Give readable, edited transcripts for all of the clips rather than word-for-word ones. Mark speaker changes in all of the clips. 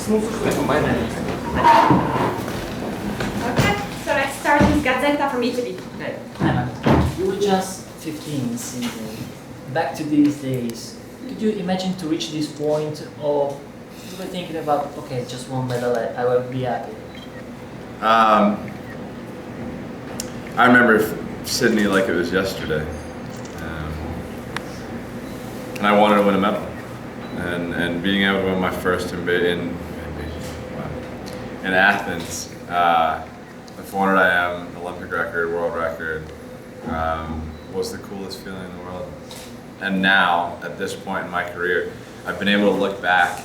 Speaker 1: Okay, so let's start with Gazzetta from Italy.
Speaker 2: Okay, Anna, you were just 15 season. Back to these days, could you imagine to reach this point, or you were thinking about, okay, just one medal, I will be happy?
Speaker 3: I remember Sydney like it was yesterday, and I wanted to win a medal, and being able to win my first in Athens, the 400 IM, Olympic record, world record, was the coolest feeling in the world. And now, at this point in my career, I've been able to look back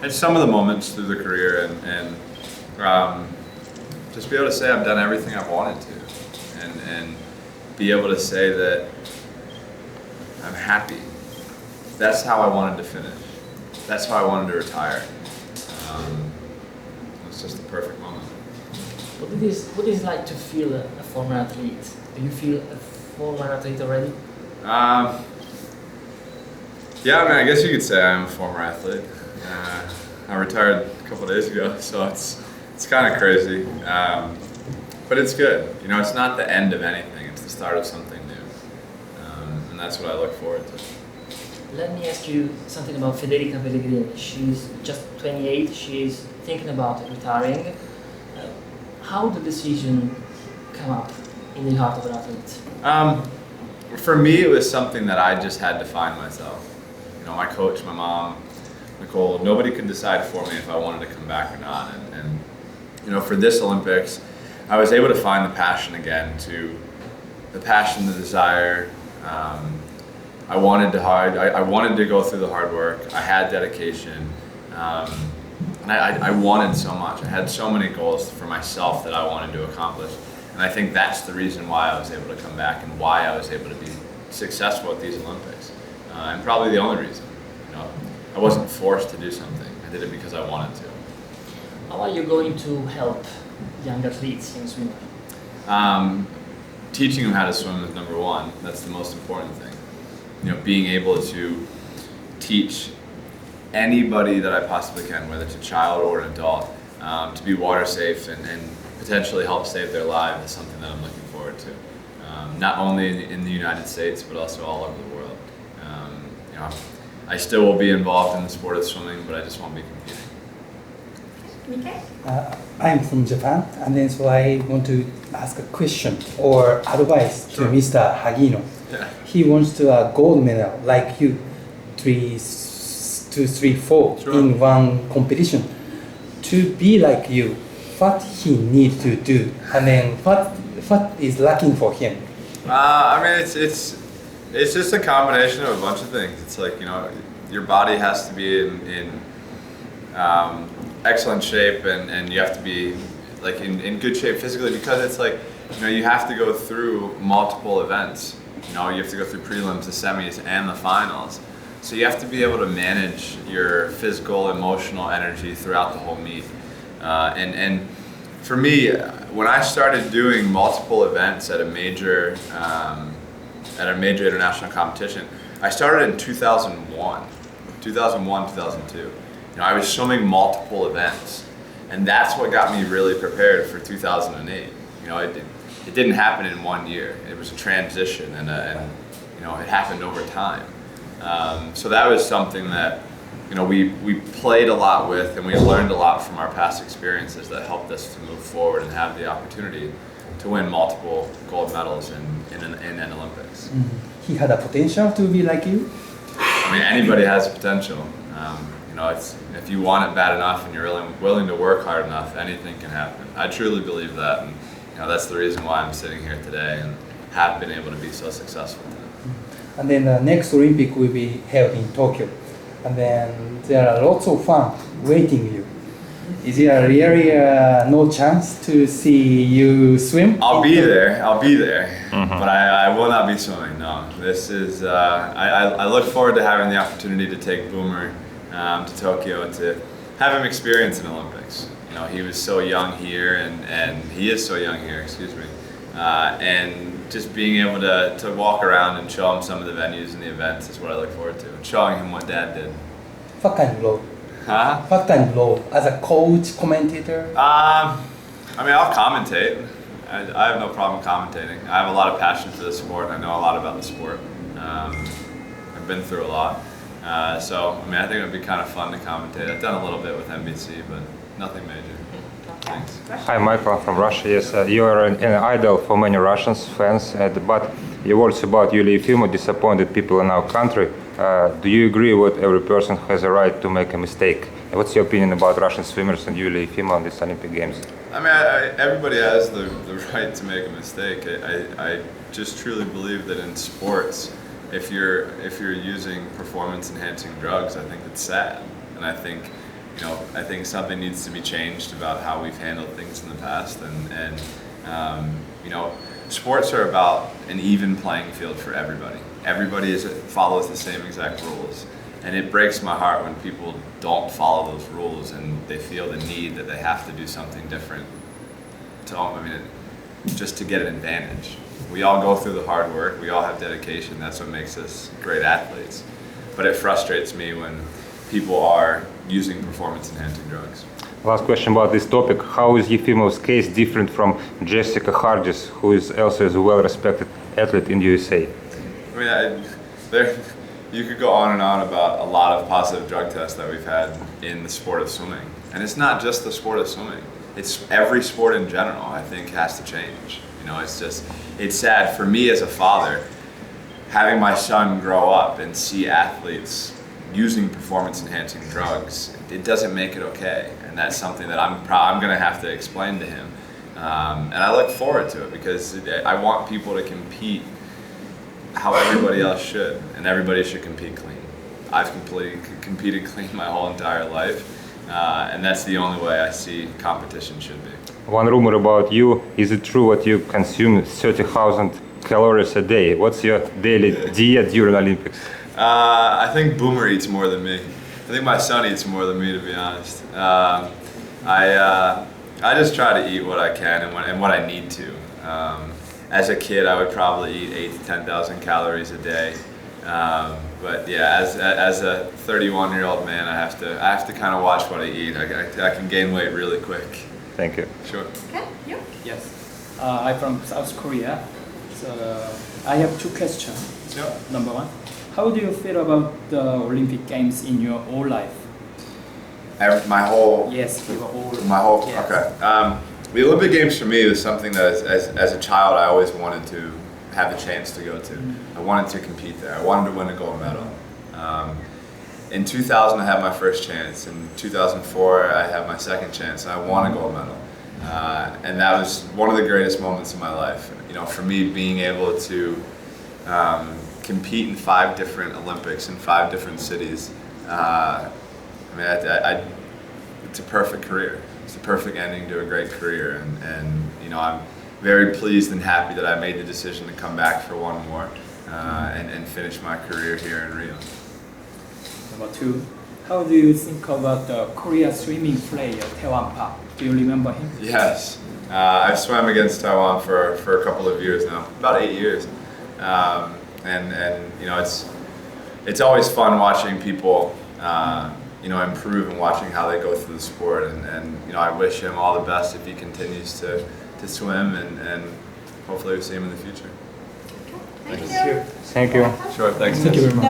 Speaker 3: at some of the moments through the career and just be able to say I've done everything I've wanted to, and be able to say that I'm happy. That's how I wanted to finish. That's how I wanted to retire. It's just the perfect moment.
Speaker 2: What is it like to feel a former athlete? Do you feel a former athlete already?
Speaker 3: Yeah, I mean, I guess you could say I'm a former athlete. I retired a couple of days ago, so it's kind of crazy, but it's good. You know, it's not the end of anything; it's the start of something new, and that's what I look forward to.
Speaker 2: Let me ask you something about Federica Pellegrini. She's just 28. She's thinking about retiring. How did the decision come up in the heart of an athlete?
Speaker 3: For me, it was something that I just had to find myself. You know, my coach, my mom, Nicole, nobody could decide for me if I wanted to come back or not. And you know, for this Olympics, I was able to find the passion again, the passion, the desire. I wanted to go through the hard work. I had dedication, and I wanted so much. I had so many goals for myself that I wanted to accomplish. And I think that's the reason why I was able to come back and why I was able to be successful at these Olympics. And probably the only reason. You know, I wasn't forced to do something. I did it because I wanted to.
Speaker 2: How are you going to help young athletes in swimming?
Speaker 3: Teaching them how to swim is number one. That's the most important thing. You know, being able to teach anybody that I possibly can, whether it's a child or an adult, to be water safe and potentially help save their lives is something that I'm looking forward to. Not only in the United States, but also all over the world. You know, I still will be involved in the sport of swimming, but I just won't be competing.
Speaker 4: I'm from Japan, and then so I want to ask a question or advice to Mr. Hagino.
Speaker 3: Yeah.
Speaker 4: He wants to a gold medal, like you, 3, 2, 3, 4
Speaker 3: Sure.
Speaker 4: in one competition. To be like you, what he need to do, and then what is lacking for him?
Speaker 3: I mean, it's just a combination of a bunch of things. It's like, you know, your body has to be in excellent shape, and you have to be like in good shape physically, because it's like, you know, you have to go through multiple events. You know, you have to go through prelims, the semis, and the finals. So you have to be able to manage your physical, emotional energy throughout the whole meet. And for me, when I started doing multiple events at a major international competition, I started in 2001, 2002. You know, I was swimming multiple events, and that's what got me really prepared for 2008. You know, it didn't happen in 1 year. It was a transition, and you know, it happened over time. So that was something that, you know, we played a lot with, and we learned a lot from our past experiences that helped us to move forward and have the opportunity to win multiple gold medals in an Olympics.
Speaker 4: Mm-hmm. He had a potential to be like you?
Speaker 3: I mean, anybody has potential. You know, if you want it bad enough and you're willing to work hard enough, anything can happen. I truly believe that, and you know, that's the reason why I'm sitting here today and have been able to be so successful today.
Speaker 4: And then the next Olympic will be held in Tokyo. And then there are lots of fans waiting you. Is there really no chance to see you swim?
Speaker 3: I'll be there, but I will not be swimming, no. This is, I look forward to having the opportunity to take Boomer to Tokyo to have him experience an Olympics. You know, he was so young here, and he is so young here, excuse me. And just being able to walk around and show him some of the venues and the events is what I look forward to, and showing him what Dad did.
Speaker 4: What kind of road?
Speaker 3: Huh?
Speaker 4: What kind of role? As a coach, commentator?
Speaker 3: I mean, I'll commentate. I have no problem commentating. I have a lot of passion for the sport. I know a lot about the sport. I've been through a lot. So, I mean, I think it would be kind of fun to commentate. I've done a little bit with NBC, but nothing major. Thanks.
Speaker 5: Hi, Michael from Russia. Yes, you are an idol for many Russians fans, but your words about Yulia Efimova disappointed people in our country. Do you agree that every person has a right to make a mistake? What's your opinion about Russian swimmers and Yulia Efimova on these Olympic Games?
Speaker 3: I mean, everybody has the right to make a mistake. I just truly believe that in sports, if you're using performance-enhancing drugs, I think it's sad, and I think something needs to be changed about how we've handled things in the past, and sports are about an even playing field for everybody. Everybody follows the same exact rules, and it breaks my heart when people don't follow those rules and they feel the need that they have to do something different just to get an advantage. We all go through the hard work, we all have dedication, that's what makes us great athletes. But it frustrates me when people are using performance-enhancing drugs.
Speaker 5: Last question about this topic. How is Efimova's case different from Jessica Hardy's, who is also a well-respected athlete in the USA?
Speaker 3: I mean, you could go on and on about a lot of positive drug tests that we've had in the sport of swimming. And it's not just the sport of swimming. It's every sport in general, I think, has to change. It's sad for me as a father, having my son grow up and see athletes using performance-enhancing drugs. It doesn't make it okay, and that's something that I'm going to have to explain to him. And I look forward to it because I want people to compete how everybody else should, and everybody should compete clean. I've competed clean my whole entire life, and that's the only way I see competition should be.
Speaker 5: One rumor about you, is it true that you consume 30,000 calories a day? What's your daily diet during Olympics?
Speaker 3: I think Boomer eats more than me. I think my son eats more than me, to be honest. I just try to eat what I can and what I need to. As a kid, I would probably eat 8,000 to 10,000 calories a day. But yeah, as a 31-year-old man, I have to kind of watch what I eat. I can gain weight really quick.
Speaker 5: Thank you.
Speaker 3: Sure.
Speaker 1: Okay, you?
Speaker 6: Yes, I'm from South Korea. So I have two questions.
Speaker 3: Sure.
Speaker 6: Number one, how do you feel about the Olympic Games in your whole life?
Speaker 3: My whole.
Speaker 6: Yes, your whole.
Speaker 3: My whole.
Speaker 6: Yes.
Speaker 3: Okay. The Olympic Games for me was something that, as a child, I always wanted to have the chance to go to. I wanted to compete there. I wanted to win a gold medal. In 2000, I had my first chance. In 2004, I had my second chance, and I won a gold medal. And that was one of the greatest moments of my life. For me, being able to compete in 5 different Olympics in 5 different cities. It's a perfect career. It's a perfect ending to a great career, and I'm very pleased and happy that I made the decision to come back for one more and finish my career here in Rio.
Speaker 6: Number two, how do you think about the Korea swimming player Taewon Park? Do you remember him?
Speaker 3: Yes, I've swam against Taiwan for a couple of years now, about 8 years, and it's always fun watching people improve and watching how they go through the sport, and I wish him all the best if he continues to swim, and hopefully we'll see him in the future.
Speaker 1: Thank you.
Speaker 5: Thank you.
Speaker 3: Sure, thanks.
Speaker 4: Thank you very much.